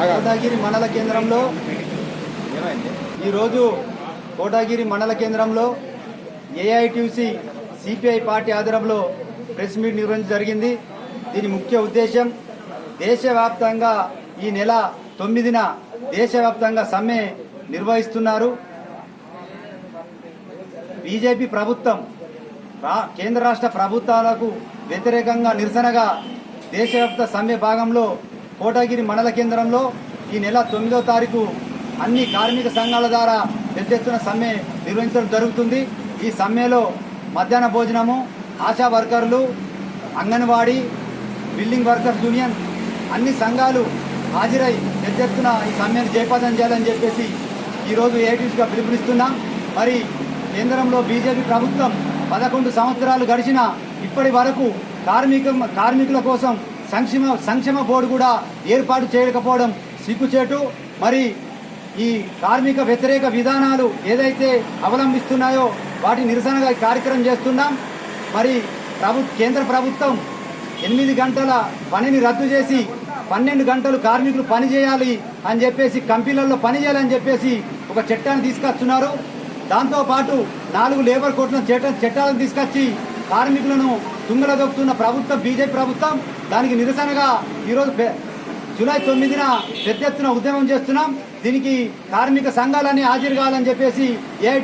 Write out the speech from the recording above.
కోటగిరి మండల కేంద్రంలో ఈరోజు కోటగిరి మండల కేంద్రంలో ఏఐటీయూసీ సిపిఐ పార్టీ ఆధ్వర్యంలో ప్రెస్ మీట్ నిర్వహించడం జరిగింది. దీని ముఖ్య ఉద్దేశం దేశవ్యాప్తంగా ఈ నెల 9న దేశవ్యాప్తంగా సమ్మె నిర్వహిస్తున్నారు. బీజేపీ ప్రభుత్వం కేంద్ర రాష్ట్ర ప్రభుత్వాలకు వ్యతిరేకంగా నిరసనగా దేశవ్యాప్త సమ్మె భాగంలో కోటగిరి మండల కేంద్రంలో ఈ నెల 9వ తారీఖు అన్ని కార్మిక సంఘాల ద్వారా పెద్ద ఎత్తున సమ్మె నిర్వహించడం జరుగుతుంది. ఈ సమ్మెలో మధ్యాహ్న భోజనము, ఆశా వర్కర్లు, అంగన్వాడీ, బిల్డింగ్ వర్కర్స్ యూనియన్ అన్ని సంఘాలు హాజరై పెద్ద ఎత్తున ఈ సమ్మెను జయప్రదం చేయాలని చెప్పేసి ఈరోజు ఏఐటీయూసీగా పిలుపునిస్తున్నాం. మరి కేంద్రంలో బీజేపీ ప్రభుత్వం 11 సంవత్సరాలు గడిచిన ఇప్పటి వరకు కార్మికుల కోసం సంక్షేమ బోర్డు కూడా ఏర్పాటు చేయకపోవడం సిగ్గుచేటు. మరి ఈ కార్మిక వ్యతిరేక విధానాలు ఏదైతే అవలంబిస్తున్నాయో వాటి నిరసనగా ఈ కార్యక్రమం చేస్తున్నాం. మరి కేంద్ర ప్రభుత్వం 8 గంటల పనిని రద్దు చేసి 12 గంటలు కార్మికులు పని చేయాలి అని చెప్పేసి, కంపెనీలలో పని చేయాలని చెప్పేసి ఒక చట్టాన్ని తీసుకొస్తున్నారు. దాంతోపాటు 4 లేబర్ కోడ్ల చట్టాలను తీసుకొచ్చి కార్మికులను తుంగలదొక్కుతున్న ప్రభుత్వం బీజేపీ ప్రభుత్వం. దానికి నిరసనగా ఈరోజు జూలై 9న పెద్ద ఎత్తున ఉద్యమం చేస్తున్నాం. దీనికి కార్మిక సంఘాలన్నీ హాజరు కావాలని చెప్పేసి ఏఐటీ